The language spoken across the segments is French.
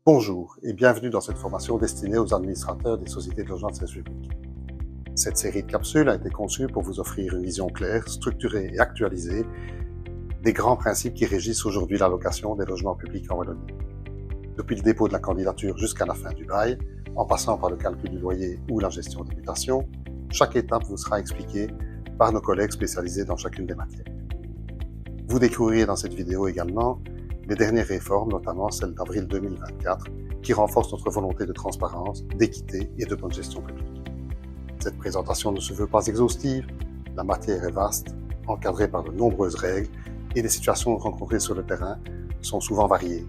Bonjour et bienvenue dans cette formation destinée aux administrateurs des sociétés de logement de service public. Cette série de capsules a été conçue pour vous offrir une vision claire, structurée et actualisée des grands principes qui régissent aujourd'hui l'allocation des logements publics en Wallonie. Depuis le dépôt de la candidature jusqu'à la fin du bail, en passant par le calcul du loyer ou la gestion des mutations, chaque étape vous sera expliquée par nos collègues spécialisés dans chacune des matières. Vous découvrirez dans cette vidéo également les dernières réformes, notamment celle d'avril 2024, qui renforcent notre volonté de transparence, d'équité et de bonne gestion publique. Cette présentation ne se veut pas exhaustive, la matière est vaste, encadrée par de nombreuses règles et les situations rencontrées sur le terrain sont souvent variées.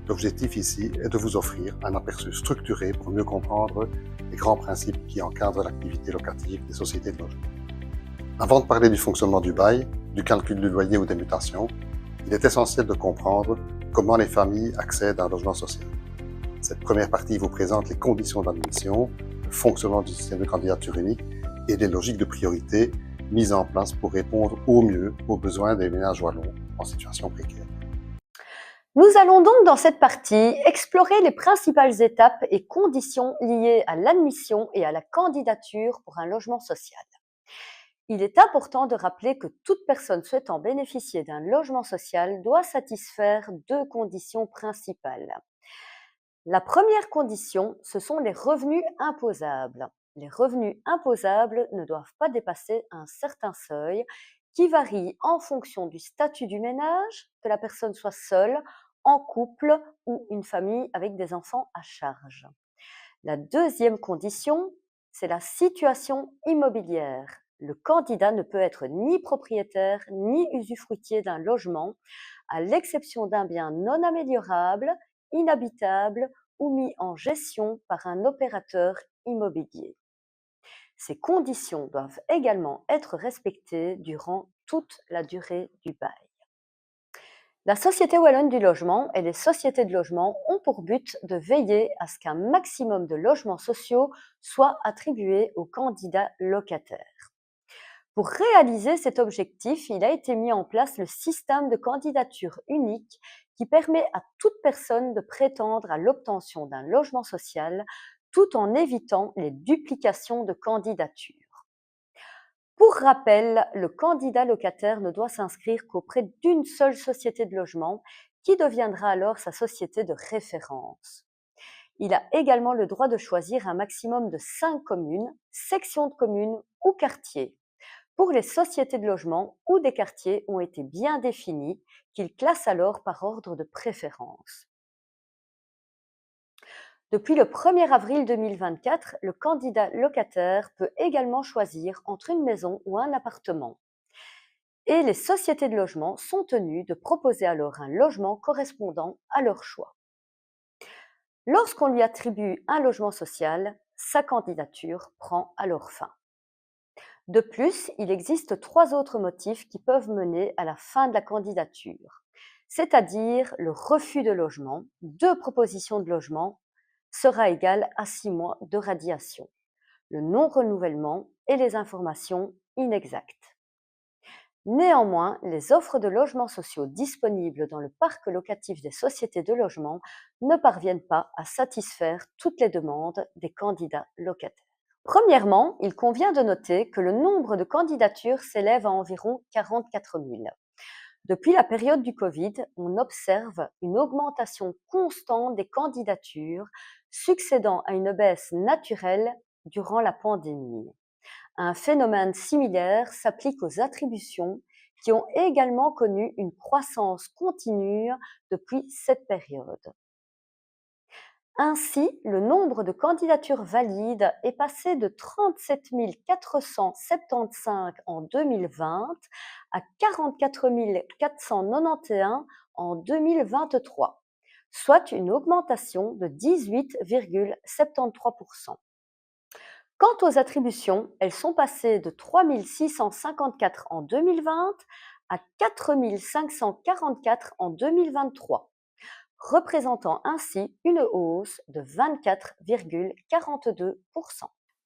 L'objectif ici est de vous offrir un aperçu structuré pour mieux comprendre les grands principes qui encadrent l'activité locative des sociétés de logement. Avant de parler du fonctionnement du bail, du calcul du loyer ou des mutations, il est essentiel de comprendre comment les familles accèdent à un logement social. Cette première partie vous présente les conditions d'admission, le fonctionnement du système de candidature unique et les logiques de priorité mises en place pour répondre au mieux aux besoins des ménages wallons en situation précaire. Nous allons donc dans cette partie explorer les principales étapes et conditions liées à l'admission et à la candidature pour un logement social. Il est important de rappeler que toute personne souhaitant bénéficier d'un logement social doit satisfaire deux conditions principales. La première condition, ce sont les revenus imposables. Les revenus imposables ne doivent pas dépasser un certain seuil qui varie en fonction du statut du ménage, que la personne soit seule, en couple ou une famille avec des enfants à charge. La deuxième condition, c'est la situation immobilière. Le candidat ne peut être ni propriétaire ni usufruitier d'un logement, à l'exception d'un bien non améliorable, inhabitable ou mis en gestion par un opérateur immobilier. Ces conditions doivent également être respectées durant toute la durée du bail. La Société wallonne du logement et les sociétés de logement ont pour but de veiller à ce qu'un maximum de logements sociaux soient attribués aux candidats locataires. Pour réaliser cet objectif, il a été mis en place le système de candidature unique qui permet à toute personne de prétendre à l'obtention d'un logement social tout en évitant les duplications de candidatures. Pour rappel, le candidat locataire ne doit s'inscrire qu'auprès d'une seule société de logement qui deviendra alors sa société de référence. Il a également le droit de choisir un maximum de 5 communes, sections de communes ou quartiers. Pour les sociétés de logement où des quartiers ont été bien définis, qu'il classe alors par ordre de préférence. Depuis le 1er avril 2024, le candidat locataire peut également choisir entre une maison ou un appartement. Et les sociétés de logement sont tenues de proposer alors un logement correspondant à leur choix. Lorsqu'on lui attribue un logement social, sa candidature prend alors fin. De plus, il existe 3 autres motifs qui peuvent mener à la fin de la candidature, c'est-à-dire le refus de logement, 2 propositions de logement sera égal à 6 mois de radiation, le non-renouvellement et les informations inexactes. Néanmoins, les offres de logements sociaux disponibles dans le parc locatif des sociétés de logement ne parviennent pas à satisfaire toutes les demandes des candidats locataires. Premièrement, il convient de noter que le nombre de candidatures s'élève à environ 44 000. Depuis la période du Covid, on observe une augmentation constante des candidatures, succédant à une baisse naturelle durant la pandémie. Un phénomène similaire s'applique aux attributions qui ont également connu une croissance continue depuis cette période. Ainsi, le nombre de candidatures valides est passé de 37 475 en 2020 à 44 491 en 2023, soit une augmentation de 18,73%. Quant aux attributions, elles sont passées de 3 654 en 2020 à 4 544 en 2023, représentant ainsi une hausse de 24,42%.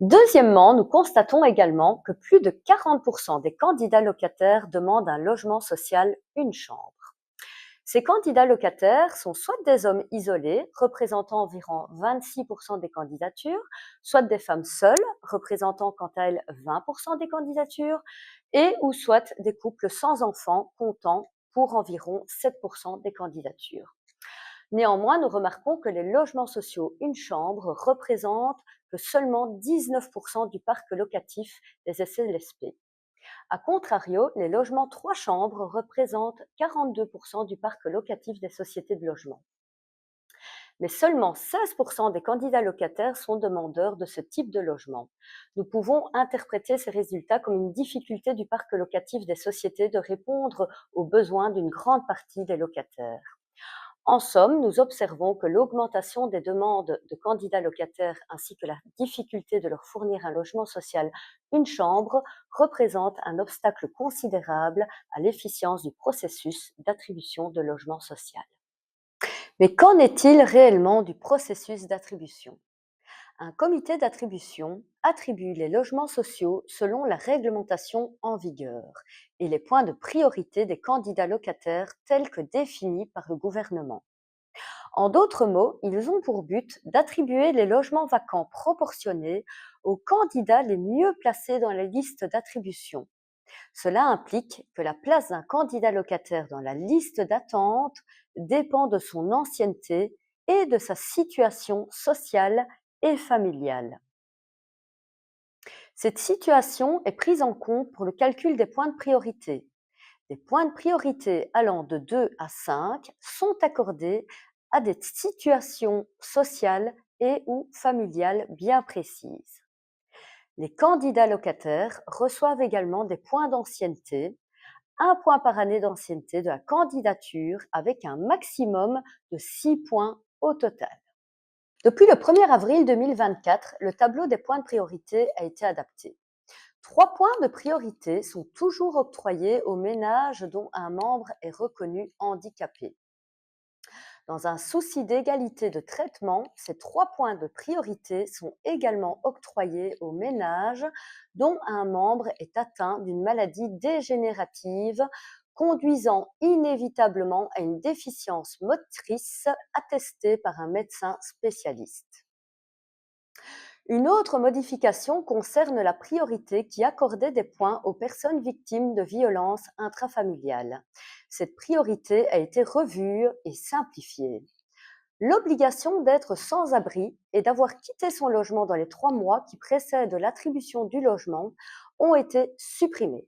Deuxièmement, nous constatons également que plus de 40% des candidats locataires demandent un logement social une chambre. Ces candidats locataires sont soit des hommes isolés, représentant environ 26% des candidatures, soit des femmes seules, représentant quant à elles 20% des candidatures, et ou soit des couples sans enfants, comptant pour environ 7% des candidatures. Néanmoins, nous remarquons que les logements sociaux une chambre représentent que seulement 19% du parc locatif des SLSP. A contrario, les logements 3 chambres représentent 42% du parc locatif des sociétés de logement. Mais seulement 16% des candidats locataires sont demandeurs de ce type de logement. Nous pouvons interpréter ces résultats comme une difficulté du parc locatif des sociétés de répondre aux besoins d'une grande partie des locataires. En somme, nous observons que l'augmentation des demandes de candidats locataires ainsi que la difficulté de leur fournir un logement social une chambre représente un obstacle considérable à l'efficience du processus d'attribution de logement social. Mais qu'en est-il réellement du processus d'attribution ? Un comité d'attribution attribue les logements sociaux selon la réglementation en vigueur et les points de priorité des candidats locataires tels que définis par le gouvernement. En d'autres mots, ils ont pour but d'attribuer les logements vacants proportionnés aux candidats les mieux placés dans la liste d'attribution. Cela implique que la place d'un candidat locataire dans la liste d'attente dépend de son ancienneté et de sa situation sociale et familiale. Cette situation est prise en compte pour le calcul des points de priorité. Les points de priorité allant de 2 à 5 sont accordés à des situations sociales et ou familiales bien précises. Les candidats locataires reçoivent également des points d'ancienneté, 1 point par année d'ancienneté de la candidature avec un maximum de 6 points au total. Depuis le 1er avril 2024, le tableau des points de priorité a été adapté. 3 points de priorité sont toujours octroyés aux ménages dont un membre est reconnu handicapé. Dans un souci d'égalité de traitement, ces 3 points de priorité sont également octroyés aux ménages dont un membre est atteint d'une maladie dégénérative conduisant inévitablement à une déficience motrice attestée par un médecin spécialiste. Une autre modification concerne la priorité qui accordait des points aux personnes victimes de violences intrafamiliales. Cette priorité a été revue et simplifiée. L'obligation d'être sans abri et d'avoir quitté son logement dans les 3 mois qui précèdent l'attribution du logement ont été supprimées.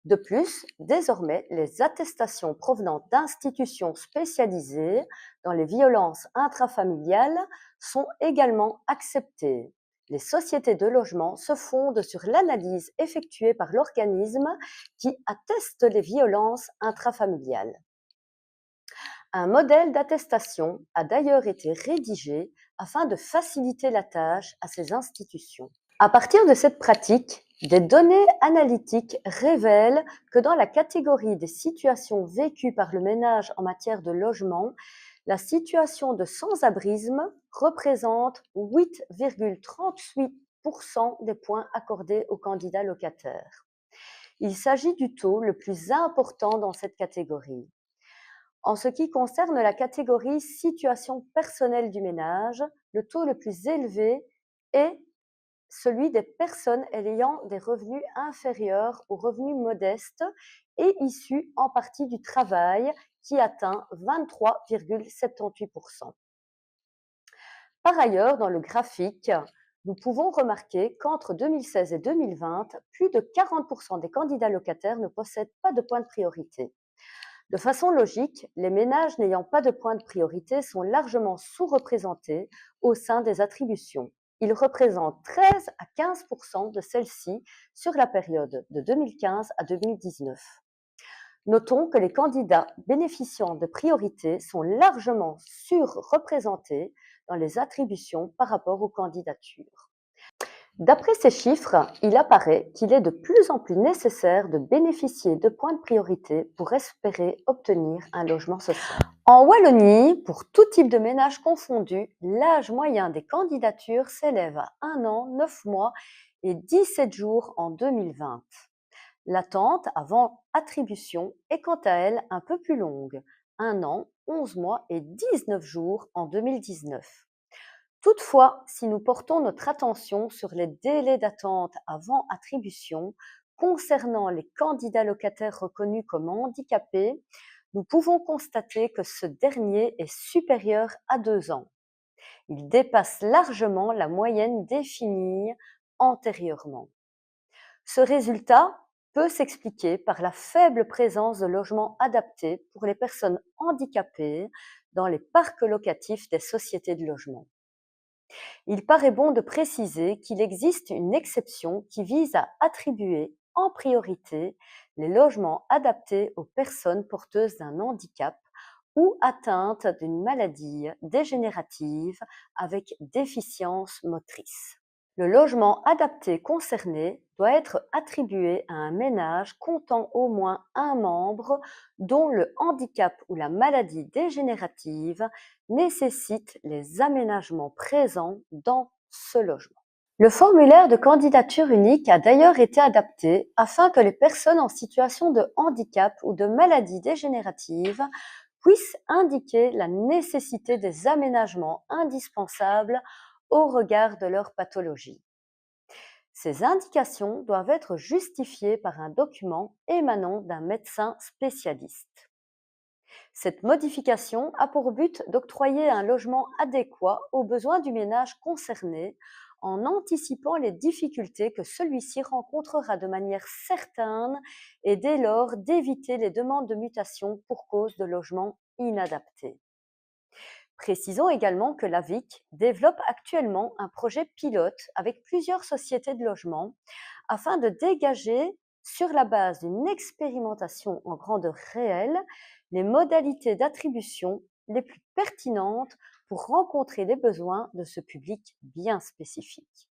De plus, désormais, les attestations provenant d'institutions spécialisées dans les violences intrafamiliales sont également acceptées. Les sociétés de logement se fondent sur l'analyse effectuée par l'organisme qui atteste les violences intrafamiliales. Un modèle d'attestation a d'ailleurs été rédigé afin de faciliter la tâche à ces institutions. À partir de cette pratique, des données analytiques révèlent que dans la catégorie des situations vécues par le ménage en matière de logement, la situation de sans-abrisme représente 8,38% des points accordés aux candidats locataires. Il s'agit du taux le plus important dans cette catégorie. En ce qui concerne la catégorie situation personnelle du ménage, le taux le plus élevé est celui des personnes ayant des revenus inférieurs aux revenus modestes et issus en partie du travail qui atteint 23,78%. Par ailleurs, dans le graphique, nous pouvons remarquer qu'entre 2016 et 2020, plus de 40% des candidats locataires ne possèdent pas de point de priorité. De façon logique, les ménages n'ayant pas de point de priorité sont largement sous-représentés au sein des attributions. Ils représentent 13 à 15% de celles-ci sur la période de 2015 à 2019. Notons que les candidats bénéficiant de priorité sont largement surreprésentés dans les attributions par rapport aux candidatures. D'après ces chiffres, il apparaît qu'il est de plus en plus nécessaire de bénéficier de points de priorité pour espérer obtenir un logement social. En Wallonie, pour tout type de ménage confondu, l'âge moyen des candidatures s'élève à 1 an, 9 mois et 17 jours en 2020. L'attente avant attribution est quant à elle un peu plus longue, 1 an, 11 mois et 19 jours en 2019. Toutefois, si nous portons notre attention sur les délais d'attente avant attribution concernant les candidats locataires reconnus comme handicapés, nous pouvons constater que ce dernier est supérieur à 2 ans. Il dépasse largement la moyenne définie antérieurement. Ce résultat peut s'expliquer par la faible présence de logements adaptés pour les personnes handicapées dans les parcs locatifs des sociétés de logement. Il paraît bon de préciser qu'il existe une exception qui vise à attribuer en priorité les logements adaptés aux personnes porteuses d'un handicap ou atteintes d'une maladie dégénérative avec déficience motrice. Le logement adapté concerné doit être attribué à un ménage comptant au moins un membre dont le handicap ou la maladie dégénérative nécessite les aménagements présents dans ce logement. Le formulaire de candidature unique a d'ailleurs été adapté afin que les personnes en situation de handicap ou de maladie dégénérative puissent indiquer la nécessité des aménagements indispensables au regard de leur pathologie. Ces indications doivent être justifiées par un document émanant d'un médecin spécialiste. Cette modification a pour but d'octroyer un logement adéquat aux besoins du ménage concerné en anticipant les difficultés que celui-ci rencontrera de manière certaine et dès lors d'éviter les demandes de mutation pour cause de logement inadapté. Précisons également que l'AVIC développe actuellement un projet pilote avec plusieurs sociétés de logement afin de dégager, sur la base d'une expérimentation en grandeur réelle, les modalités d'attribution les plus pertinentes pour rencontrer les besoins de ce public bien spécifique.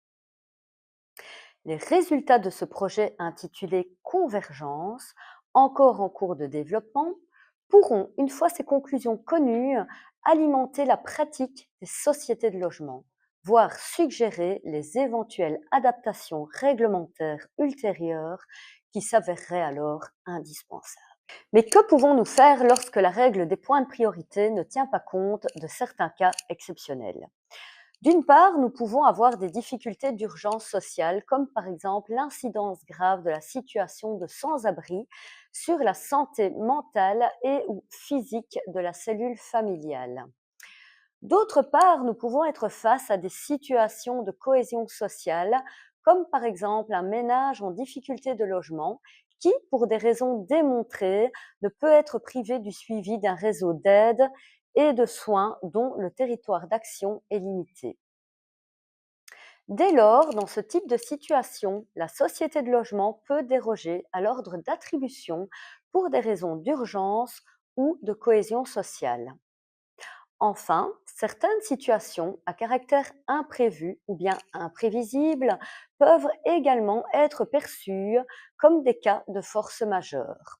Les résultats de ce projet intitulé Convergence, encore en cours de développement, pourront, une fois ces conclusions connues, alimenter la pratique des sociétés de logement, voire suggérer les éventuelles adaptations réglementaires ultérieures qui s'avéreraient alors indispensables. Mais que pouvons-nous faire lorsque la règle des points de priorité ne tient pas compte de certains cas exceptionnels ? D'une part, nous pouvons avoir des difficultés d'urgence sociale, comme par exemple l'incidence grave de la situation de sans-abri sur la santé mentale et ou physique de la cellule familiale. D'autre part, nous pouvons être face à des situations de cohésion sociale, comme par exemple un ménage en difficulté de logement qui, pour des raisons démontrées, ne peut être privé du suivi d'un réseau d'aide et de soins dont le territoire d'action est limité. Dès lors, dans ce type de situation, la société de logement peut déroger à l'ordre d'attribution pour des raisons d'urgence ou de cohésion sociale. Enfin, certaines situations à caractère imprévu ou bien imprévisible peuvent également être perçues comme des cas de force majeure.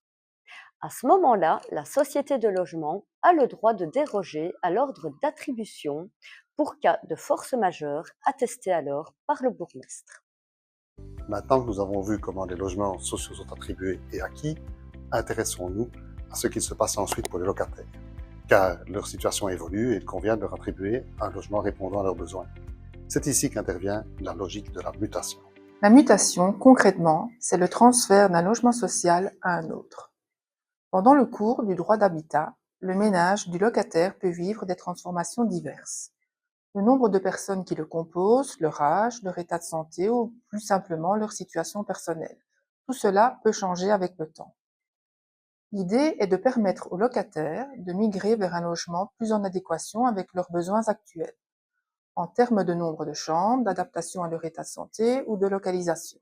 À ce moment-là, la société de logement a le droit de déroger à l'ordre d'attribution pour cas de force majeure attesté alors par le bourgmestre. Maintenant que nous avons vu comment les logements sociaux sont attribués et acquis, intéressons-nous à ce qu'il se passe ensuite pour les locataires, car leur situation évolue et il convient de leur attribuer un logement répondant à leurs besoins. C'est ici qu'intervient la logique de la mutation. La mutation, concrètement, c'est le transfert d'un logement social à un autre. Pendant le cours du droit d'habitat, le ménage du locataire peut vivre des transformations diverses. Le nombre de personnes qui le composent, leur âge, leur état de santé ou plus simplement leur situation personnelle. Tout cela peut changer avec le temps. L'idée est de permettre aux locataires de migrer vers un logement plus en adéquation avec leurs besoins actuels, en termes de nombre de chambres, d'adaptation à leur état de santé ou de localisation.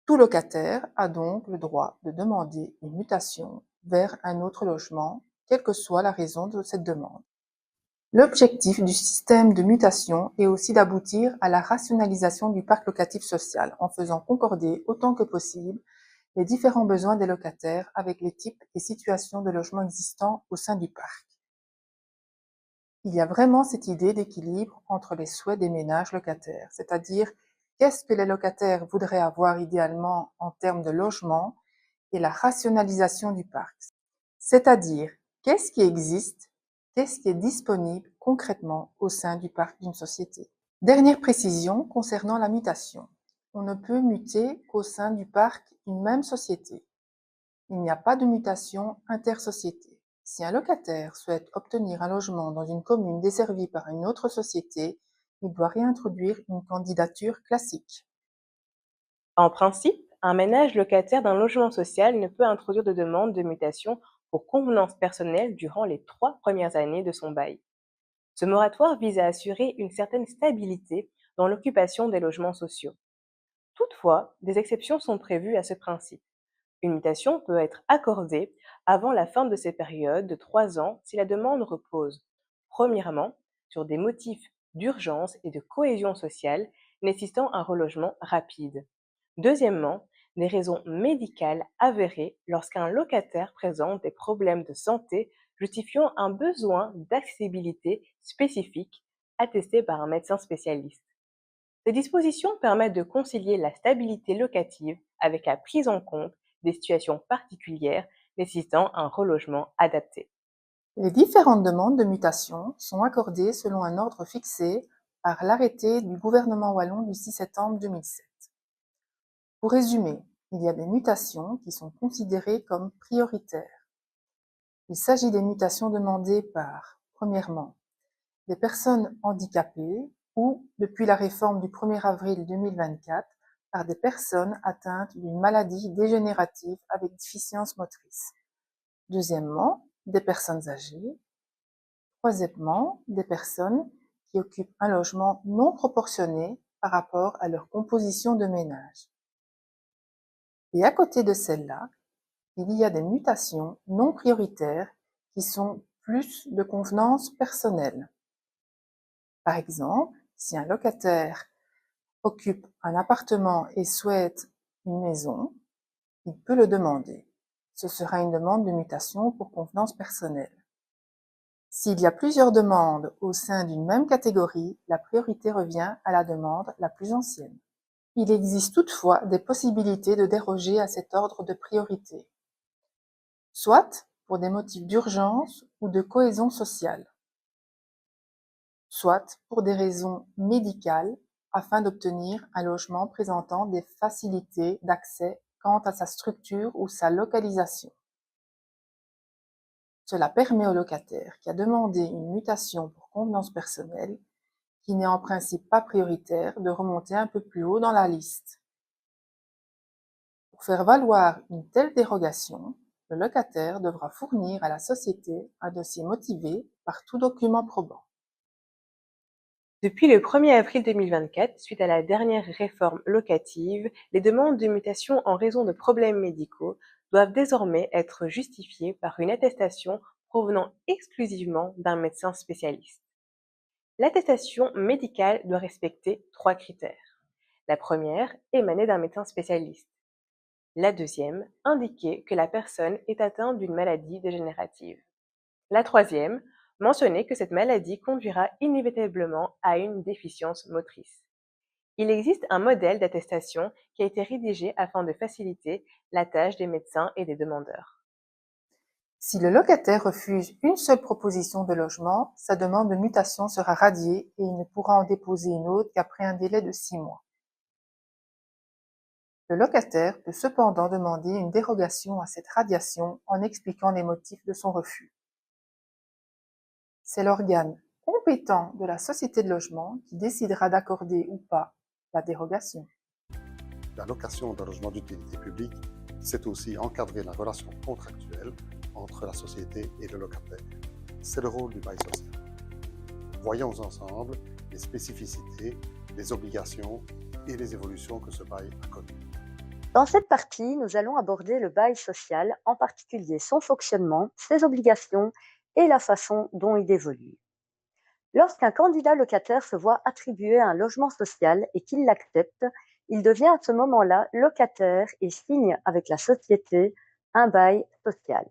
Tout locataire a donc le droit de demander une mutation vers un autre logement, quelle que soit la raison de cette demande. L'objectif du système de mutation est aussi d'aboutir à la rationalisation du parc locatif social en faisant concorder autant que possible les différents besoins des locataires avec les types et situations de logements existants au sein du parc. Il y a vraiment cette idée d'équilibre entre les souhaits des ménages locataires, c'est-à-dire qu'est-ce que les locataires voudraient avoir idéalement en termes de logement et la rationalisation du parc. c'est-à-dire qu'est-ce qui existe, qu'est-ce qui est disponible concrètement au sein du parc d'une société. Dernière précision concernant la mutation. On ne peut muter qu'au sein du parc d'une même société. Il n'y a pas de mutation intersociété. Si un locataire souhaite obtenir un logement dans une commune desservie par une autre société, il doit réintroduire une candidature classique. En principe, un ménage locataire d'un logement social ne peut introduire de demande de mutation pour convenance personnelle durant les 3 premières années de son bail. Ce moratoire vise à assurer une certaine stabilité dans l'occupation des logements sociaux. Toutefois, des exceptions sont prévues à ce principe. Une mutation peut être accordée avant la fin de ces périodes de 3 ans si la demande repose, premièrement, sur des motifs d'urgence et de cohésion sociale nécessitant un relogement rapide. Deuxièmement, des raisons médicales avérées lorsqu'un locataire présente des problèmes de santé justifiant un besoin d'accessibilité spécifique attesté par un médecin spécialiste. Ces dispositions permettent de concilier la stabilité locative avec la prise en compte des situations particulières nécessitant un relogement adapté. Les différentes demandes de mutation sont accordées selon un ordre fixé par l'arrêté du gouvernement wallon du 6 septembre 2007. Pour résumer, il y a des mutations qui sont considérées comme prioritaires. Il s'agit des mutations demandées par, premièrement, des personnes handicapées ou, depuis la réforme du 1er avril 2024, par des personnes atteintes d'une maladie dégénérative avec déficience motrice. Deuxièmement, des personnes âgées. Troisièmement, des personnes qui occupent un logement non proportionné par rapport à leur composition de ménage. Et à côté de celles-là, il y a des mutations non prioritaires qui sont plus de convenance personnelle. Par exemple, si un locataire occupe un appartement et souhaite une maison, il peut le demander. Ce sera une demande de mutation pour convenance personnelle. S'il y a plusieurs demandes au sein d'une même catégorie, la priorité revient à la demande la plus ancienne. Il existe toutefois des possibilités de déroger à cet ordre de priorité, soit pour des motifs d'urgence ou de cohésion sociale, soit pour des raisons médicales afin d'obtenir un logement présentant des facilités d'accès quant à sa structure ou sa localisation. Cela permet au locataire qui a demandé une mutation pour convenance personnelle, qui n'est en principe pas prioritaire, de remonter un peu plus haut dans la liste. Pour faire valoir une telle dérogation, le locataire devra fournir à la société un dossier motivé par tout document probant. Depuis le 1er avril 2024, suite à la dernière réforme locative, les demandes de mutation en raison de problèmes médicaux doivent désormais être justifiées par une attestation provenant exclusivement d'un médecin spécialiste. L'attestation médicale doit respecter 3 critères. La première, émaner d'un médecin spécialiste. La deuxième, indiquer que la personne est atteinte d'une maladie dégénérative. La troisième, mentionner que cette maladie conduira inévitablement à une déficience motrice. Il existe un modèle d'attestation qui a été rédigé afin de faciliter la tâche des médecins et des demandeurs. Si le locataire refuse une seule proposition de logement, sa demande de mutation sera radiée et il ne pourra en déposer une autre qu'après un délai de 6 mois. Le locataire peut cependant demander une dérogation à cette radiation en expliquant les motifs de son refus. C'est l'organe compétent de la société de logement qui décidera d'accorder ou pas la dérogation. La location d'un logement d'utilité publique, c'est aussi encadrer la relation contractuelle entre la société et le locataire. C'est le rôle du bail social. Voyons ensemble les spécificités, les obligations et les évolutions que ce bail a connues. Dans cette partie, nous allons aborder le bail social, en particulier son fonctionnement, ses obligations et la façon dont il évolue. Lorsqu'un candidat locataire se voit attribuer un logement social et qu'il l'accepte, il devient à ce moment-là locataire et signe avec la société un bail social.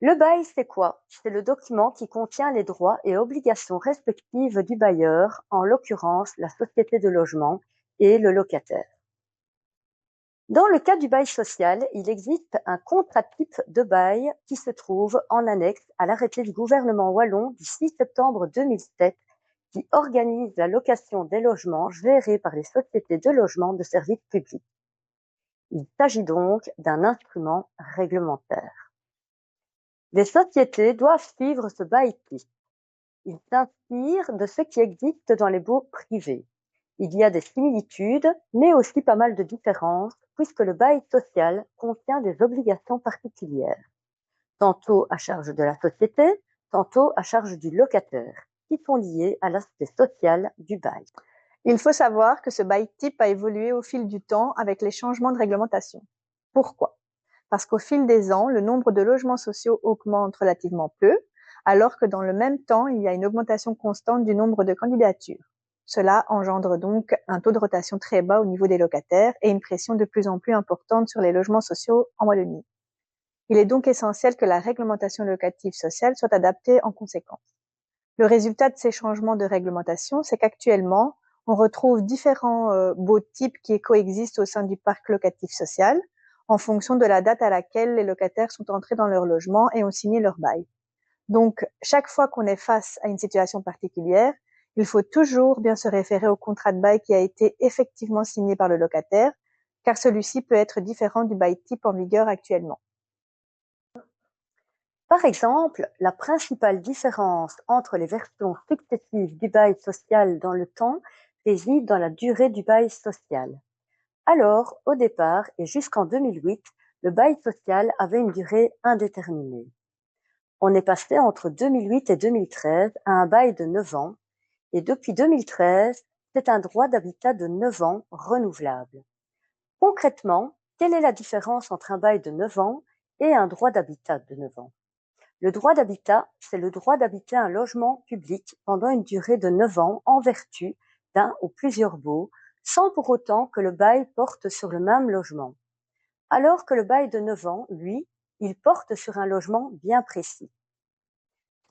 Le bail, c'est quoi? C'est le document qui contient les droits et obligations respectives du bailleur, en l'occurrence la société de logement, et le locataire. Dans le cas du bail social, il existe un contrat type de bail qui se trouve en annexe à l'arrêté du gouvernement wallon du 6 septembre 2007 qui organise la location des logements gérés par les sociétés de logement de service public. Il s'agit donc d'un instrument réglementaire. Les sociétés doivent suivre ce bail type. Il s'inspire de ce qui existe dans les baux privés. Il y a des similitudes, mais aussi pas mal de différences, puisque le bail social contient des obligations particulières, tantôt à charge de la société, tantôt à charge du locataire, qui sont liées à l'aspect social du bail. Il faut savoir que ce bail type a évolué au fil du temps avec les changements de réglementation. Pourquoi ? Parce qu'au fil des ans, le nombre de logements sociaux augmente relativement peu, alors que dans le même temps, il y a une augmentation constante du nombre de candidatures. Cela engendre donc un taux de rotation très bas au niveau des locataires et une pression de plus en plus importante sur les logements sociaux en Wallonie. Il est donc essentiel que la réglementation locative sociale soit adaptée en conséquence. Le résultat de ces changements de réglementation, c'est qu'actuellement, on retrouve différents baux types qui coexistent au sein du parc locatif social en fonction de la date à laquelle les locataires sont entrés dans leur logement et ont signé leur bail. Donc, chaque fois qu'on est face à une situation particulière, il faut toujours bien se référer au contrat de bail qui a été effectivement signé par le locataire, car celui-ci peut être différent du bail type en vigueur actuellement. Par exemple, la principale différence entre les versions successives du bail social dans le temps réside dans la durée du bail social. Alors, au départ et jusqu'en 2008, le bail social avait une durée indéterminée. On est passé entre 2008 et 2013 à un bail de 9 ans et depuis 2013, c'est un droit d'habitat de 9 ans renouvelable. Concrètement, quelle est la différence entre un bail de 9 ans et un droit d'habitat de 9 ans ? Le droit d'habitat, c'est le droit d'habiter un logement public pendant une durée de 9 ans en vertu d'un ou plusieurs baux, sans pour autant que le bail porte sur le même logement. Alors que le bail de 9 ans, lui, il porte sur un logement bien précis.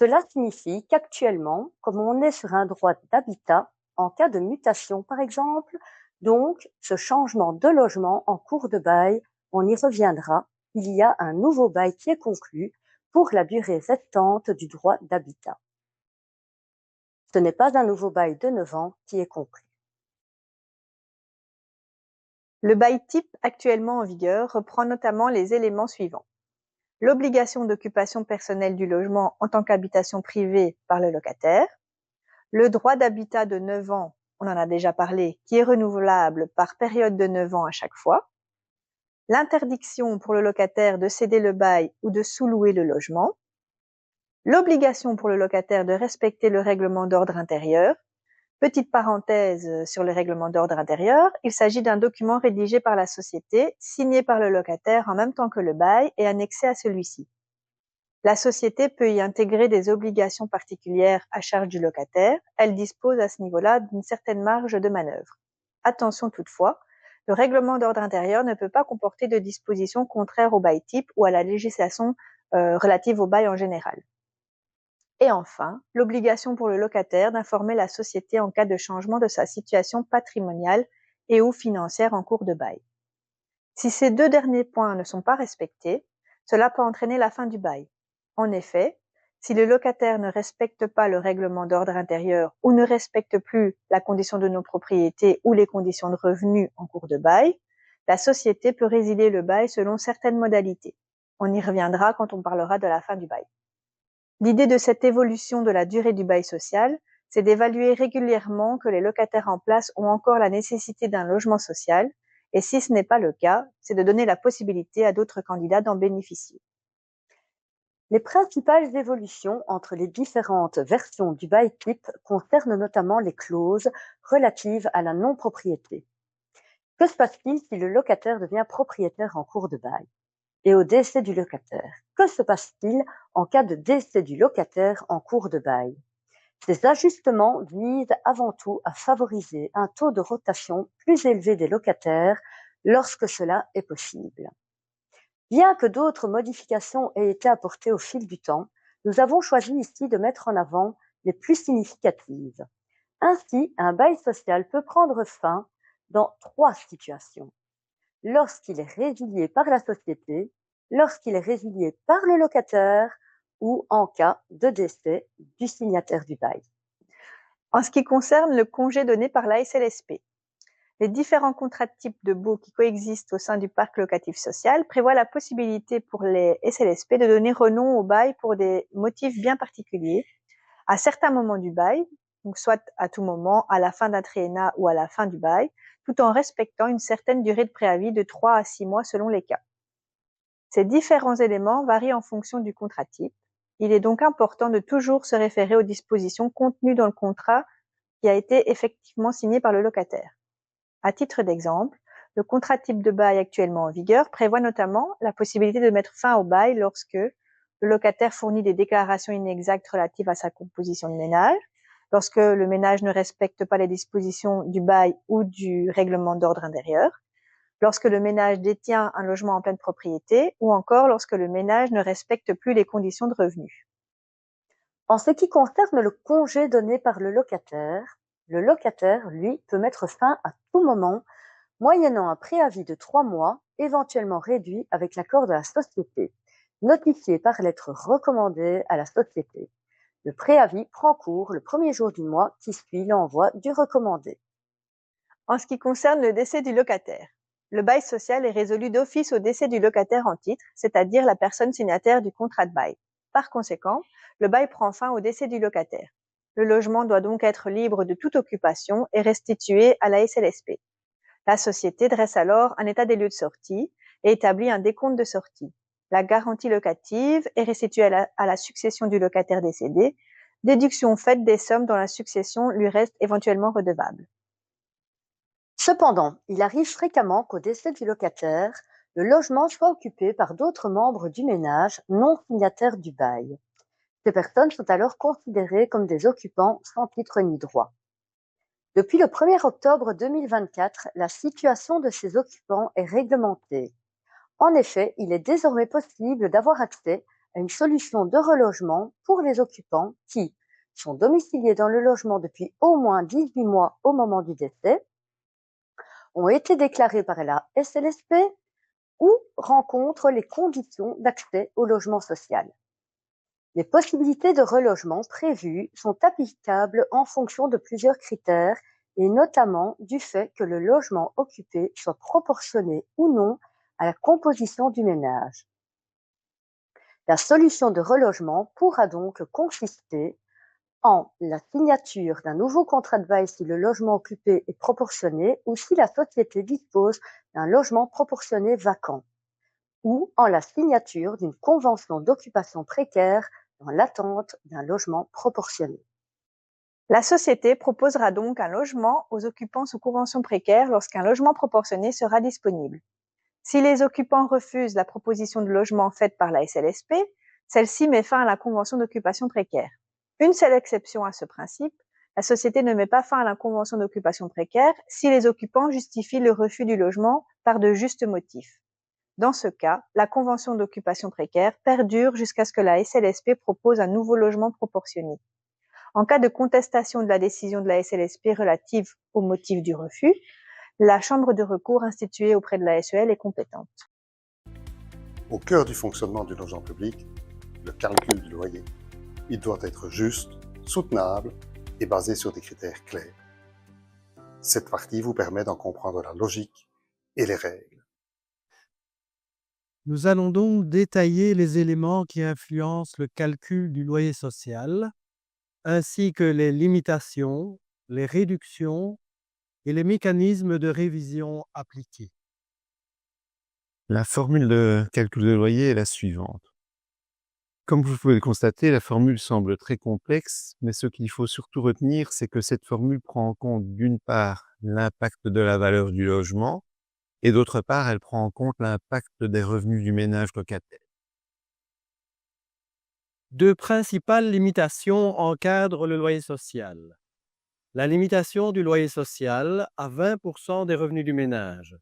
Cela signifie qu'actuellement, comme on est sur un droit d'habitat, en cas de mutation par exemple, donc ce changement de logement en cours de bail, on y reviendra, il y a un nouveau bail qui est conclu pour la durée restante du droit d'habitat. Ce n'est pas un nouveau bail de 9 ans qui est conclu. Le bail type actuellement en vigueur reprend notamment les éléments suivants. L'obligation d'occupation personnelle du logement en tant qu'habitation privée par le locataire, le droit d'habitat de 9 ans, on en a déjà parlé, qui est renouvelable par période de 9 ans à chaque fois, l'interdiction pour le locataire de céder le bail ou de sous-louer le logement, l'obligation pour le locataire de respecter le règlement d'ordre intérieur. Petite parenthèse sur le règlement d'ordre intérieur, il s'agit d'un document rédigé par la société, signé par le locataire en même temps que le bail et annexé à celui-ci. La société peut y intégrer des obligations particulières à charge du locataire. Elle dispose à ce niveau-là d'une certaine marge de manœuvre. Attention toutefois, le règlement d'ordre intérieur ne peut pas comporter de dispositions contraires au bail type ou à la législation relative au bail en général. Et enfin, l'obligation pour le locataire d'informer la société en cas de changement de sa situation patrimoniale et ou financière en cours de bail. Si ces deux derniers points ne sont pas respectés, cela peut entraîner la fin du bail. En effet, si le locataire ne respecte pas le règlement d'ordre intérieur ou ne respecte plus la condition de non-propriété ou les conditions de revenus en cours de bail, la société peut résilier le bail selon certaines modalités. On y reviendra quand on parlera de la fin du bail. L'idée de cette évolution de la durée du bail social, c'est d'évaluer régulièrement que les locataires en place ont encore la nécessité d'un logement social, et si ce n'est pas le cas, c'est de donner la possibilité à d'autres candidats d'en bénéficier. Les principales évolutions entre les différentes versions du bail type concernent notamment les clauses relatives à la non-propriété. Que se passe-t-il si le locataire devient propriétaire en cours de bail ? Et au décès du locataire, que se passe-t-il en cas de décès du locataire en cours de bail ? Ces ajustements visent avant tout à favoriser un taux de rotation plus élevé des locataires lorsque cela est possible. Bien que d'autres modifications aient été apportées au fil du temps, nous avons choisi ici de mettre en avant les plus significatives. Ainsi, un bail social peut prendre fin dans 3 situations. lorsqu'il est résilié par la société, lorsqu'il est résilié par le locataire ou en cas de décès du signataire du bail. En ce qui concerne le congé donné par la SLSP, les différents contrats de type de baux qui coexistent au sein du parc locatif social prévoient la possibilité pour les SLSP de donner renom au bail pour des motifs bien particuliers, à certains moments du bail, donc soit à tout moment, à la fin d'un triennat ou à la fin du bail, tout en respectant une certaine durée de préavis de 3 à 6 mois selon les cas. Ces différents éléments varient en fonction du contrat type. Il est donc important de toujours se référer aux dispositions contenues dans le contrat qui a été effectivement signé par le locataire. À titre d'exemple, le contrat type de bail actuellement en vigueur prévoit notamment la possibilité de mettre fin au bail lorsque le locataire fournit des déclarations inexactes relatives à sa composition de ménage, lorsque le ménage ne respecte pas les dispositions du bail ou du règlement d'ordre intérieur, lorsque le ménage détient un logement en pleine propriété ou encore lorsque le ménage ne respecte plus les conditions de revenus. En ce qui concerne le congé donné par le locataire, lui, peut mettre fin à tout moment, moyennant un préavis de 3 mois, éventuellement réduit avec l'accord de la société, notifié par lettre recommandée à la société. Le préavis prend cours le premier jour du mois qui suit l'envoi du recommandé. En ce qui concerne le décès du locataire, le bail social est résolu d'office au décès du locataire en titre, c'est-à-dire la personne signataire du contrat de bail. Par conséquent, le bail prend fin au décès du locataire. Le logement doit donc être libre de toute occupation et restitué à la SLSP. La société dresse alors un état des lieux de sortie et établit un décompte de sortie. La garantie locative est restituée à la succession du locataire décédé, déduction faite des sommes dont la succession lui reste éventuellement redevable. Cependant, il arrive fréquemment qu'au décès du locataire, le logement soit occupé par d'autres membres du ménage non signataires du bail. Ces personnes sont alors considérées comme des occupants sans titre ni droit. Depuis le 1er octobre 2024, la situation de ces occupants est réglementée. En effet, il est désormais possible d'avoir accès à une solution de relogement pour les occupants qui sont domiciliés dans le logement depuis au moins 18 mois au moment du décès, ont été déclarés par la SLSP ou rencontrent les conditions d'accès au logement social. Les possibilités de relogement prévues sont applicables en fonction de plusieurs critères et notamment du fait que le logement occupé soit proportionné ou non à la composition du ménage. La solution de relogement pourra donc consister en la signature d'un nouveau contrat de bail si le logement occupé est proportionné ou si la société dispose d'un logement proportionné vacant, ou en la signature d'une convention d'occupation précaire dans l'attente d'un logement proportionné. La société proposera donc un logement aux occupants sous convention précaire lorsqu'un logement proportionné sera disponible. Si les occupants refusent la proposition de logement faite par la SLSP, celle-ci met fin à la convention d'occupation précaire. Une seule exception à ce principe, la société ne met pas fin à la convention d'occupation précaire si les occupants justifient le refus du logement par de justes motifs. Dans ce cas, la convention d'occupation précaire perdure jusqu'à ce que la SLSP propose un nouveau logement proportionné. En cas de contestation de la décision de la SLSP relative au motif du refus, la chambre de recours instituée auprès de la SEL est compétente. Au cœur du fonctionnement du logement public, le calcul du loyer. Il doit être juste, soutenable et basé sur des critères clairs. Cette partie vous permet d'en comprendre la logique et les règles. Nous allons donc détailler les éléments qui influencent le calcul du loyer social, ainsi que les limitations, les réductions et les mécanismes de révision appliqués. La formule de calcul de loyer est la suivante. Comme vous pouvez le constater, la formule semble très complexe, mais ce qu'il faut surtout retenir, c'est que cette formule prend en compte d'une part l'impact de la valeur du logement et d'autre part, elle prend en compte l'impact des revenus du ménage locataire. Deux principales limitations encadrent le loyer social. La limitation du loyer social à 20% des revenus du ménage.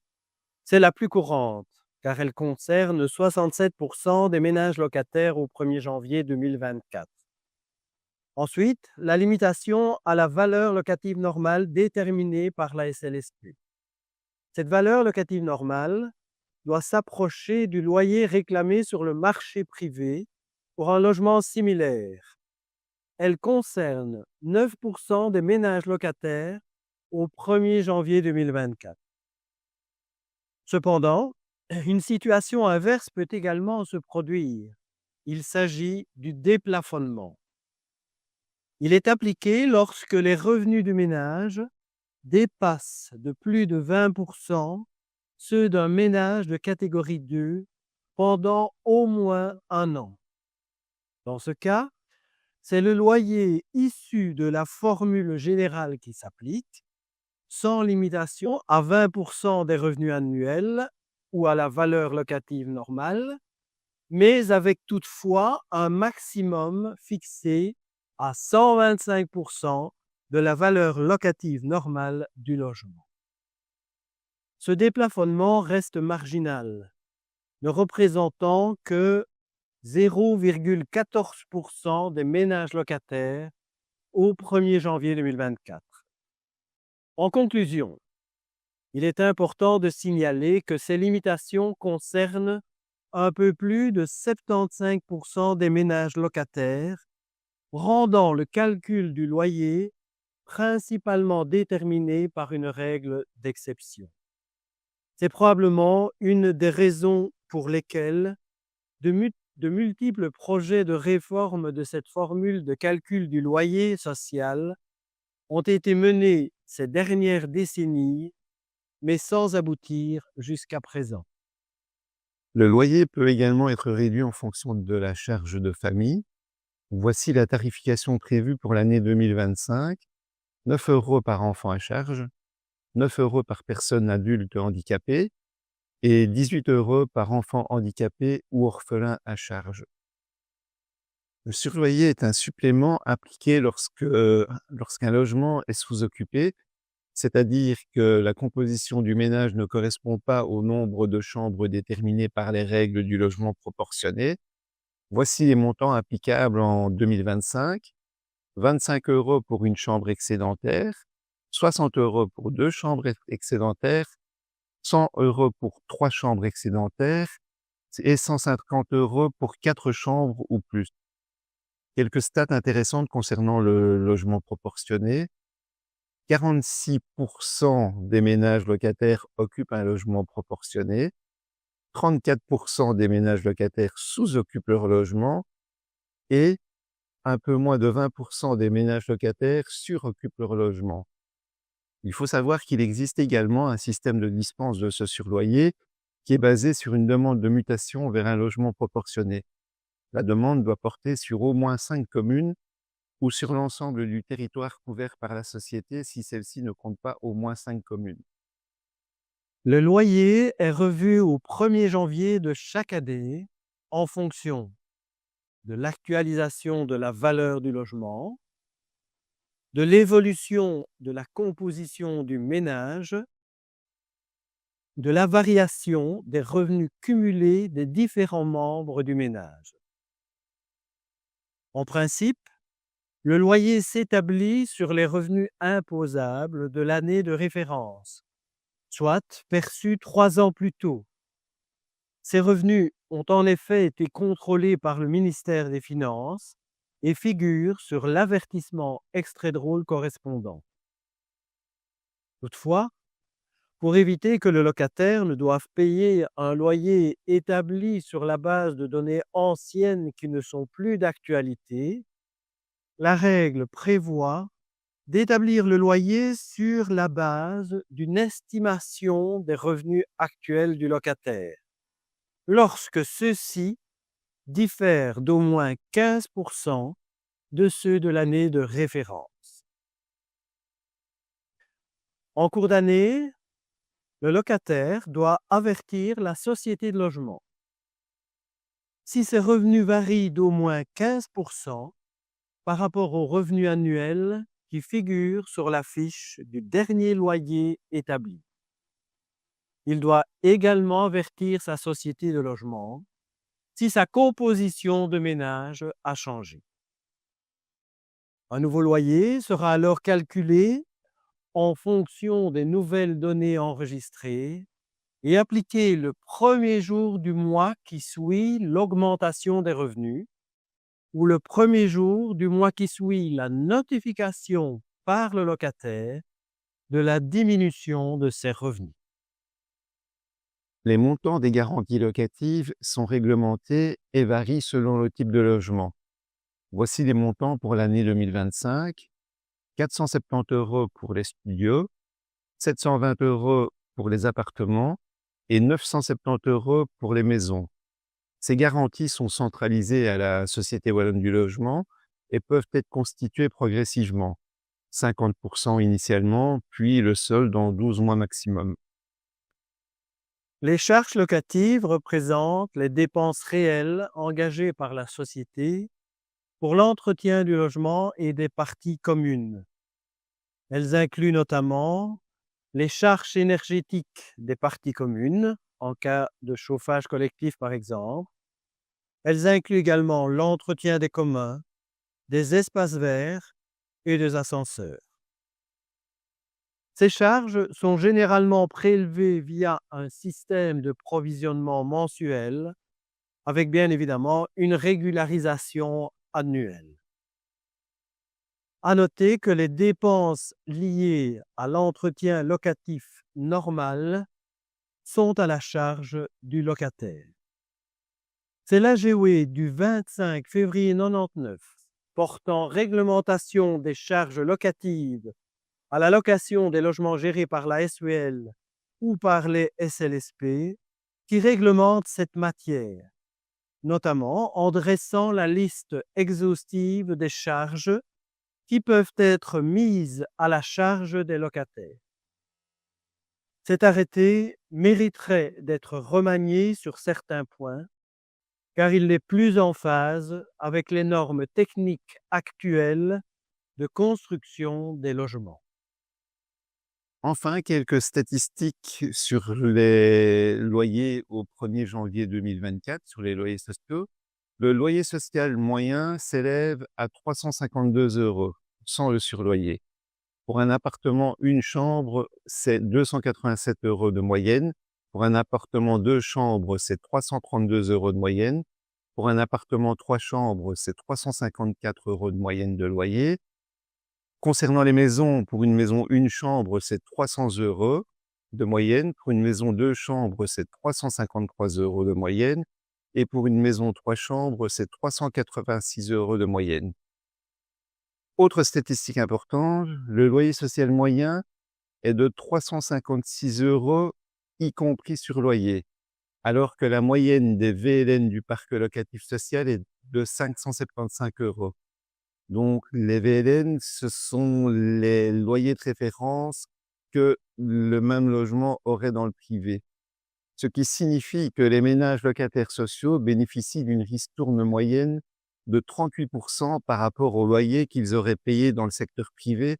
C'est la plus courante, car elle concerne 67% des ménages locataires au 1er janvier 2024. Ensuite, la limitation à la valeur locative normale déterminée par la SLSP. Cette valeur locative normale doit s'approcher du loyer réclamé sur le marché privé pour un logement similaire. Elle concerne 9% des ménages locataires au 1er janvier 2024. Cependant, une situation inverse peut également se produire. Il s'agit du déplafonnement. Il est appliqué lorsque les revenus du ménage dépassent de plus de 20% ceux d'un ménage de catégorie 2 pendant au moins un an. Dans ce cas, c'est le loyer issu de la formule générale qui s'applique, sans limitation à 20% des revenus annuels ou à la valeur locative normale, mais avec toutefois un maximum fixé à 125% de la valeur locative normale du logement. Ce déplafonnement reste marginal, ne représentant que 0,14% des ménages locataires au 1er janvier 2024. En conclusion, il est important de signaler que ces limitations concernent un peu plus de 75% des ménages locataires, rendant le calcul du loyer principalement déterminé par une règle d'exception. C'est probablement une des raisons pour lesquelles de multiples projets de réforme de cette formule de calcul du loyer social ont été menés ces dernières décennies, mais sans aboutir jusqu'à présent. Le loyer peut également être réduit en fonction de la charge de famille. Voici la tarification prévue pour l'année 2025. 9 € par enfant à charge, 9 € par personne adulte handicapée et 18 € par enfant handicapé ou orphelin à charge. Le surloyer est un supplément appliqué lorsqu'un logement est sous-occupé, c'est-à-dire que la composition du ménage ne correspond pas au nombre de chambres déterminé par les règles du logement proportionné. Voici les montants applicables en 2025. 25 € pour une chambre excédentaire, 60 € pour 2 chambres excédentaires, 100 € pour 3 chambres excédentaires et 150 € pour 4 chambres ou plus. Quelques stats intéressantes concernant le logement proportionné. 46% des ménages locataires occupent un logement proportionné, 34% des ménages locataires sous-occupent leur logement et un peu moins de 20% des ménages locataires suroccupent leur logement. Il faut savoir qu'il existe également un système de dispense de ce surloyer qui est basé sur une demande de mutation vers un logement proportionné. La demande doit porter sur au moins 5 communes ou sur l'ensemble du territoire couvert par la société si celle-ci ne compte pas au moins 5 communes. Le loyer est revu au 1er janvier de chaque année en fonction de l'actualisation de la valeur du logement, de l'évolution de la composition du ménage, de la variation des revenus cumulés des différents membres du ménage. En principe, le loyer s'établit sur les revenus imposables de l'année de référence, soit perçus 3 ans plus tôt. Ces revenus ont en effet été contrôlés par le ministère des Finances et figurent sur l'avertissement extrait drôle correspondant. Toutefois, pour éviter que le locataire ne doive payer un loyer établi sur la base de données anciennes qui ne sont plus d'actualité, la règle prévoit d'établir le loyer sur la base d'une estimation des revenus actuels du locataire, lorsque ceux-ci diffèrent d'au moins 15% de ceux de l'année de référence. En cours d'année, le locataire doit avertir la société de logement. Si ces revenus varient d'au moins 15% par rapport aux revenus annuels qui figurent sur la fiche du dernier loyer établi. Il doit également avertir sa société de logement si sa composition de ménage a changé. Un nouveau loyer sera alors calculé en fonction des nouvelles données enregistrées et appliqué le premier jour du mois qui suit l'augmentation des revenus ou le premier jour du mois qui suit la notification par le locataire de la diminution de ses revenus. Les montants des garanties locatives sont réglementés et varient selon le type de logement. Voici les montants pour l'année 2025. 470 € pour les studios, 720 € pour les appartements et 970 € pour les maisons. Ces garanties sont centralisées à la Société wallonne du logement et peuvent être constituées progressivement, 50% initialement, puis le solde en 12 mois maximum. Les charges locatives représentent les dépenses réelles engagées par la société pour l'entretien du logement et des parties communes. Elles incluent notamment les charges énergétiques des parties communes, en cas de chauffage collectif par exemple. Elles incluent également l'entretien des communs, des espaces verts et des ascenseurs. Ces charges sont généralement prélevées via un système de provisionnement mensuel, avec bien évidemment une régularisation annuelle. À noter que les dépenses liées à l'entretien locatif normal sont à la charge du locataire. C'est l'AGOE du 25 février 1999 portant réglementation des charges locatives à la location des logements gérés par la SUL ou par les SLSP qui réglemente cette matière, notamment en dressant la liste exhaustive des charges qui peuvent être mises à la charge des locataires. Cet arrêté mériterait d'être remanié sur certains points, car il n'est plus en phase avec les normes techniques actuelles de construction des logements. Enfin, quelques statistiques sur les loyers au 1er janvier 2024, sur les loyers sociaux. Le loyer social moyen s'élève à 352 € sans le surloyer. Pour un appartement une chambre, c'est 287 € de moyenne. Pour un appartement 2 chambres, c'est 332 € de moyenne. Pour un appartement 3 chambres, c'est 354 € de moyenne de loyer. Concernant les maisons, pour une maison une chambre, c'est 300 € de moyenne. Pour une maison 2 chambres, c'est 353 € de moyenne. Et pour une maison 3 chambres, c'est 386 € de moyenne. Autre statistique importante, le loyer social moyen est de 356 €, y compris sur loyer, alors que la moyenne des VLN du parc locatif social est de 575 €. Donc, les VLN, ce sont les loyers de référence que le même logement aurait dans le privé. Ce qui signifie que les ménages locataires sociaux bénéficient d'une ristourne moyenne de 38% par rapport au loyer qu'ils auraient payé dans le secteur privé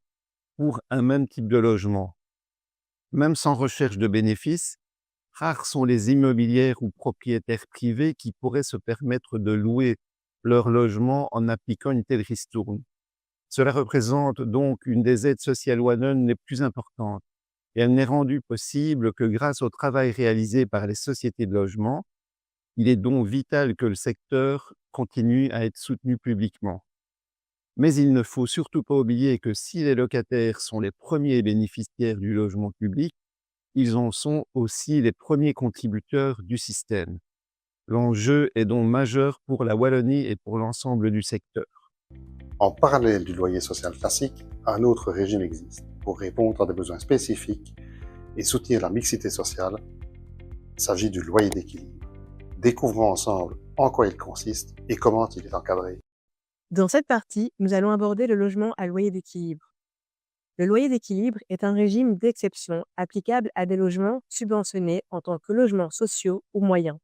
pour un même type de logement. Même sans recherche de bénéfices, rares sont les immobilières ou propriétaires privés qui pourraient se permettre de louer leur logement en appliquant une telle ristourne. Cela représente donc une des aides sociales wallonnes les plus importantes et elle n'est rendue possible que grâce au travail réalisé par les sociétés de logement. Il est donc vital que le secteur continue à être soutenu publiquement. Mais il ne faut surtout pas oublier que si les locataires sont les premiers bénéficiaires du logement public, ils en sont aussi les premiers contributeurs du système. L'enjeu est donc majeur pour la Wallonie et pour l'ensemble du secteur. En parallèle du loyer social classique, un autre régime existe pour répondre à des besoins spécifiques et soutenir la mixité sociale. Il s'agit du loyer d'équilibre. Découvrons ensemble en quoi il consiste et comment il est encadré. Dans cette partie, nous allons aborder le logement à loyer d'équilibre. Le loyer d'équilibre est un régime d'exception applicable à des logements subventionnés en tant que logements sociaux ou moyens.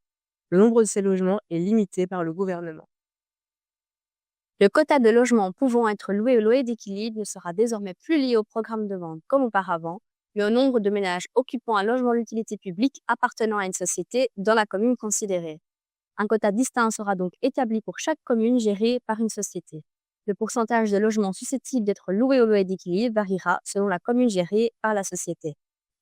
Le nombre de ces logements est limité par le gouvernement. Le quota de logements pouvant être loués au loyer d'équilibre ne sera désormais plus lié au programme de vente comme auparavant, mais au nombre de ménages occupant un logement d'utilité publique appartenant à une société dans la commune considérée. Un quota distinct sera donc établi pour chaque commune gérée par une société. Le pourcentage de logements susceptibles d'être loués au loyer d'équilibre variera selon la commune gérée par la société.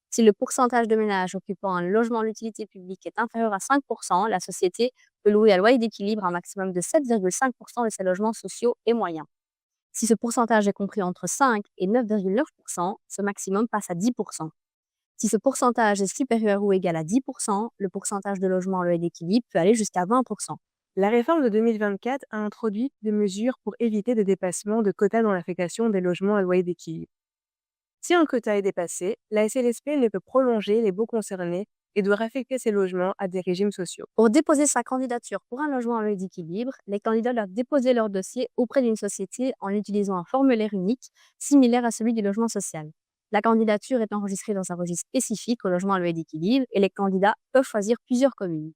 Si le pourcentage de ménages occupant un logement d'utilité publique est inférieur à 5%, la société peut louer à loyer d'équilibre un maximum de 7,5% de ses logements sociaux et moyens. Si ce pourcentage est compris entre 5 et 9,9%, ce maximum passe à 10%. Si ce pourcentage est supérieur ou égal à 10%, le pourcentage de logements à loyer d'équilibre peut aller jusqu'à 20%. La réforme de 2024 a introduit des mesures pour éviter des dépassements de quotas dans l'affectation des logements à loyer d'équilibre. Si un quota est dépassé, la SLSP ne peut prolonger les baux concernés et doit affecter ces logements à des régimes sociaux. Pour déposer sa candidature pour un logement à loyer d'équilibre, les candidats doivent déposer leur dossier auprès d'une société en utilisant un formulaire unique similaire à celui du logement social. La candidature est enregistrée dans un registre spécifique au logement à loyer d'équilibre et les candidats peuvent choisir plusieurs communes.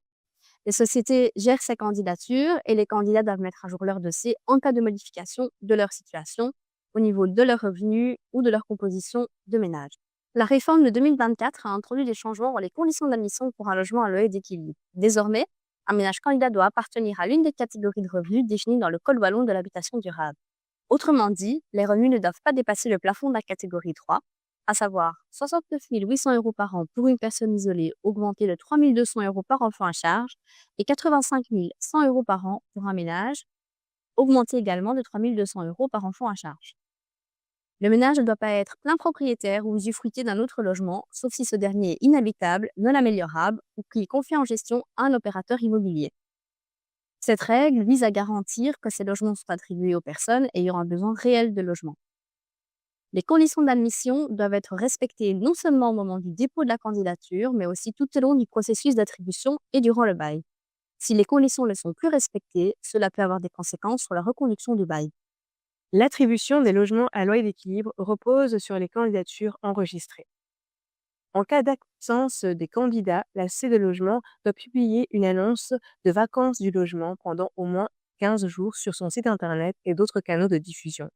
Les sociétés gèrent ces candidatures et les candidats doivent mettre à jour leur dossier en cas de modification de leur situation au niveau de leurs revenus ou de leur composition de ménage. La réforme de 2024 a introduit des changements dans les conditions d'admission pour un logement à loyer d'équilibre. Désormais, un ménage candidat doit appartenir à l'une des catégories de revenus définies dans le Code wallon de l'habitation durable. Autrement dit, les revenus ne doivent pas dépasser le plafond de la catégorie 3, à savoir 69 800 € par an pour une personne isolée, augmenté de 3 200 € par enfant à charge, et 85 100 € par an pour un ménage, augmenté également de 3 200 € par enfant à charge. Le ménage ne doit pas être plein propriétaire ou usufruiter d'un autre logement, sauf si ce dernier est inhabitable, non améliorable ou qu'il est confié en gestion à un opérateur immobilier. Cette règle vise à garantir que ces logements sont attribués aux personnes ayant un besoin réel de logement. Les conditions d'admission doivent être respectées non seulement au moment du dépôt de la candidature, mais aussi tout au long du processus d'attribution et durant le bail. Si les conditions ne sont plus respectées, cela peut avoir des conséquences sur la reconduction du bail. L'attribution des logements à loyer d'équilibre repose sur les candidatures enregistrées. En cas d'absence des candidats, la C de logement doit publier une annonce de vacances du logement pendant au moins 15 jours sur son site internet et d'autres canaux de diffusion.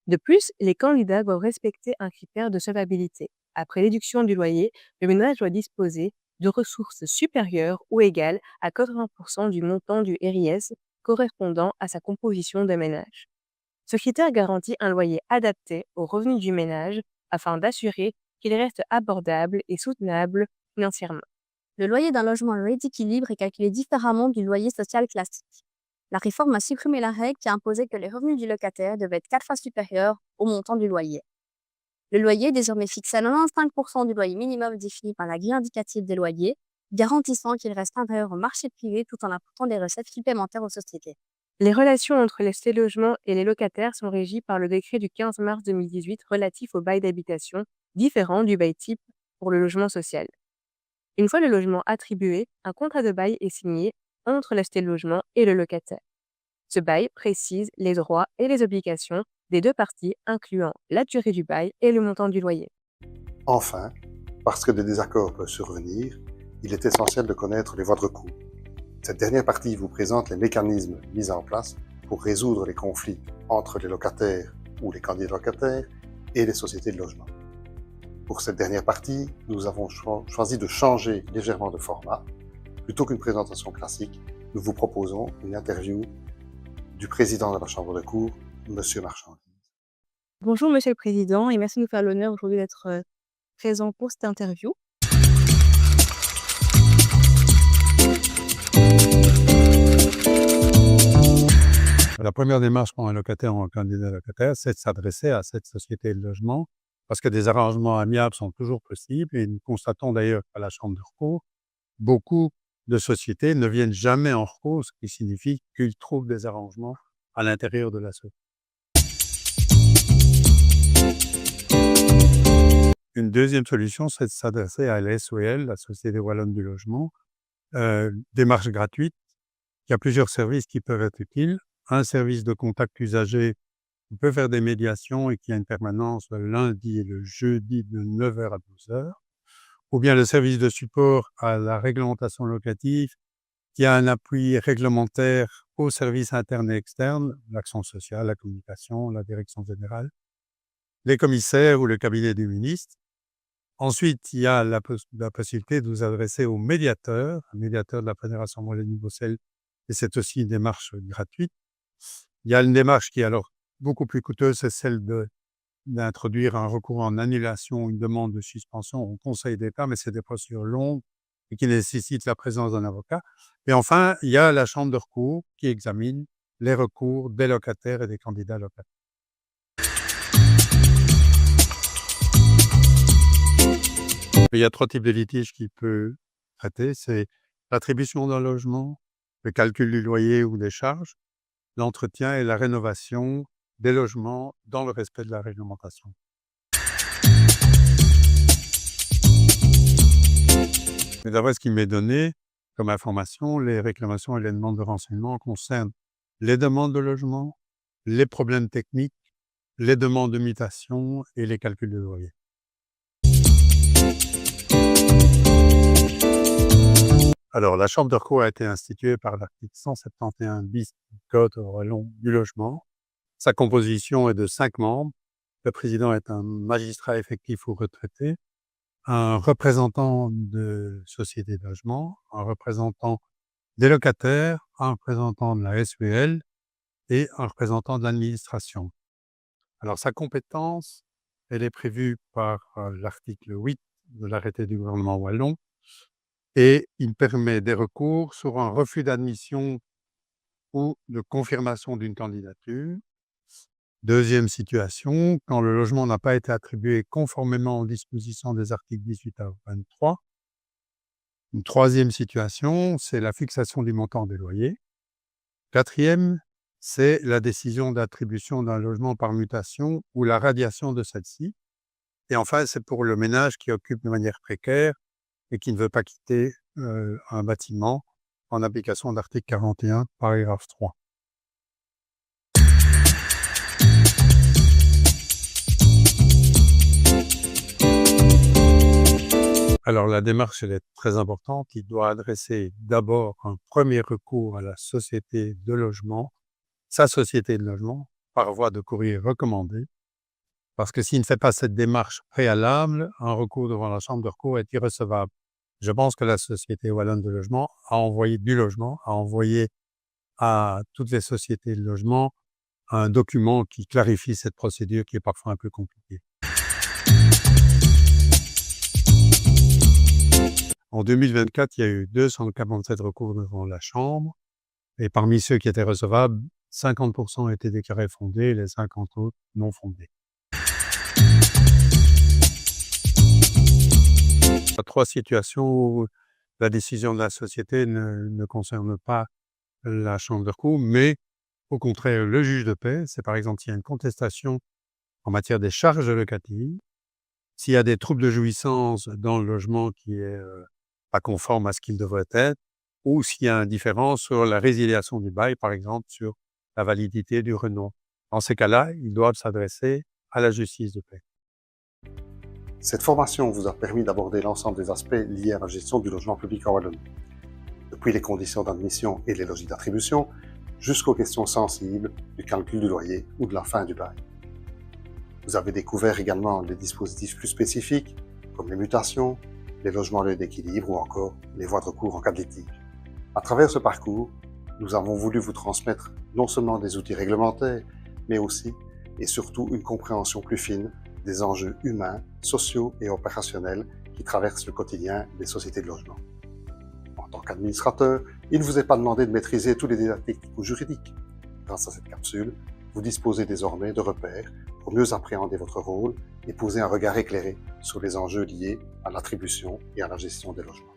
De plus, les candidats doivent respecter un critère de solvabilité. Après déduction du loyer, le ménage doit disposer de ressources supérieures ou égales à 80% du montant du RIS correspondant à sa composition de ménage. Ce critère garantit un loyer adapté aux revenus du ménage afin d'assurer qu'il reste abordable et soutenable financièrement. Le loyer d'un logement à loyer d'équilibre est calculé différemment du loyer social classique. La réforme a supprimé la règle qui imposait que les revenus du locataire devaient être 4 fois supérieurs au montant du loyer. Le loyer est désormais fixé à 95% du loyer minimum défini par la grille indicative des loyers, garantissant qu'il reste inférieur au marché privé tout en apportant des recettes supplémentaires aux sociétés. Les relations entre les logements et les locataires sont régies par le décret du 15 mars 2018 relatif au bail d'habitation, différent du bail type pour le logement social. Une fois le logement attribué, un contrat de bail est signé entre l'acheté logement et le locataire. Ce bail précise les droits et les obligations des deux parties, incluant la durée du bail et le montant du loyer. Enfin, parce que des désaccords peuvent survenir, il est essentiel de connaître les voies de recours. Cette dernière partie vous présente les mécanismes mis en place pour résoudre les conflits entre les locataires ou les candidats locataires et les sociétés de logement. Pour cette dernière partie, nous avons choisi de changer légèrement de format. Plutôt qu'une présentation classique, nous vous proposons une interview du président de la Chambre de cour, M. Marchandise. Bonjour Monsieur le Président et merci de nous faire l'honneur aujourd'hui d'être présent pour cette interview. La première démarche pour un locataire ou un candidat locataire, c'est de s'adresser à cette société de logement parce que des arrangements amiables sont toujours possibles et nous constatons d'ailleurs qu'à la Chambre de recours, beaucoup de sociétés ne viennent jamais en recours, ce qui signifie qu'ils trouvent des arrangements à l'intérieur de la société. Une deuxième solution, c'est de s'adresser à la SOL, la Société Wallonne du Logement, démarche gratuite. Il y a plusieurs services qui peuvent être utiles. Un service de contact usager qui peut faire des médiations et qui a une permanence le lundi et le jeudi de 9h à 12h. Ou bien le service de support à la réglementation locative qui a un appui réglementaire aux services internes et externes, l'action sociale, la communication, la direction générale, les commissaires ou le cabinet du ministre. Ensuite, il y a la possibilité de vous adresser au médiateur, un médiateur de la Fédération Wallonie-Bruxelles, et c'est aussi une démarche gratuite. Il y a une démarche qui est alors beaucoup plus coûteuse, c'est celle d'introduire un recours en annulation, une demande de suspension au Conseil d'État, mais c'est des procédures longues et qui nécessitent la présence d'un avocat. Et enfin, il y a la chambre de recours qui examine les recours des locataires et des candidats locataires. Il y a 3 types de litiges qu'il peut traiter, c'est l'attribution d'un logement, le calcul du loyer ou des charges, l'entretien et la rénovation des logements dans le respect de la réglementation. Mais d'après ce qui m'est donné comme information, les réclamations et les demandes de renseignements concernent les demandes de logement, les problèmes techniques, les demandes de mutation et les calculs de loyer. Alors, la chambre de recours a été instituée par l'article 171 bis du Code wallon du logement. Sa composition est de 5 membres. Le président est un magistrat effectif ou retraité, un représentant de société de logement, un représentant des locataires, un représentant de la SUL et un représentant de l'administration. Alors, sa compétence, elle est prévue par l'article 8 de l'arrêté du gouvernement wallon et il permet des recours sur un refus d'admission ou de confirmation d'une candidature. Deuxième situation, quand le logement n'a pas été attribué conformément aux dispositions des articles 18 à 23. Une troisième situation, c'est la fixation du montant des loyers. Quatrième, c'est la décision d'attribution d'un logement par mutation ou la radiation de celle-ci. Et enfin, c'est pour le ménage qui occupe de manière précaire et qui ne veut pas quitter un bâtiment en application de l'article 41, paragraphe 3. Alors, la démarche, elle est très importante. Il doit adresser d'abord un premier recours à la société de logement, sa société de logement, par voie de courrier recommandé. Parce que s'il ne fait pas cette démarche préalable, un recours devant la chambre de recours est irrecevable. Je pense que la Société wallonne de logement a envoyé à toutes les sociétés de logement un document qui clarifie cette procédure qui est parfois un peu compliquée. En 2024, il y a eu 247 recours devant la Chambre et parmi ceux qui étaient recevables, 50% étaient déclarés fondés, les 50 autres non fondés. Il y a 3 situations où la décision de la société ne concerne pas la chambre de recours, mais au contraire le juge de paix. C'est par exemple s'il y a une contestation en matière des charges locatives, s'il y a des troubles de jouissance dans le logement qui est pas conforme à ce qu'il devrait être, ou s'il y a un différend sur la résiliation du bail, par exemple sur la validité du renom. Dans ces cas-là, ils doivent s'adresser à la justice de paix. Cette formation vous a permis d'aborder l'ensemble des aspects liés à la gestion du logement public en Wallonie, depuis les conditions d'admission et les logiques d'attribution, jusqu'aux questions sensibles du calcul du loyer ou de la fin du bail. Vous avez découvert également les dispositifs plus spécifiques, comme les mutations, les logements d'équilibre ou encore les voies de recours en cas de litige. À travers ce parcours, nous avons voulu vous transmettre non seulement des outils réglementaires, mais aussi et surtout une compréhension plus fine des enjeux humains, sociaux et opérationnels qui traversent le quotidien des sociétés de logement. En tant qu'administrateur, il ne vous est pas demandé de maîtriser tous les détails techniques ou juridiques. Grâce à cette capsule, vous disposez désormais de repères pour mieux appréhender votre rôle et poser un regard éclairé sur les enjeux liés à l'attribution et à la gestion des logements.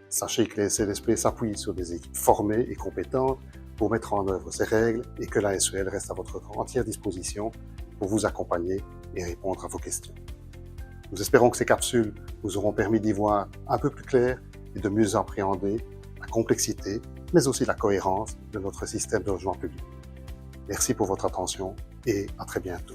Sachez que les SLSP s'appuient sur des équipes formées et compétentes pour mettre en œuvre ces règles et que la SEL reste à votre entière disposition pour vous accompagner et répondre à vos questions. Nous espérons que ces capsules vous auront permis d'y voir un peu plus clair et de mieux appréhender la complexité, mais aussi la cohérence de notre système de logement public. Merci pour votre attention et à très bientôt.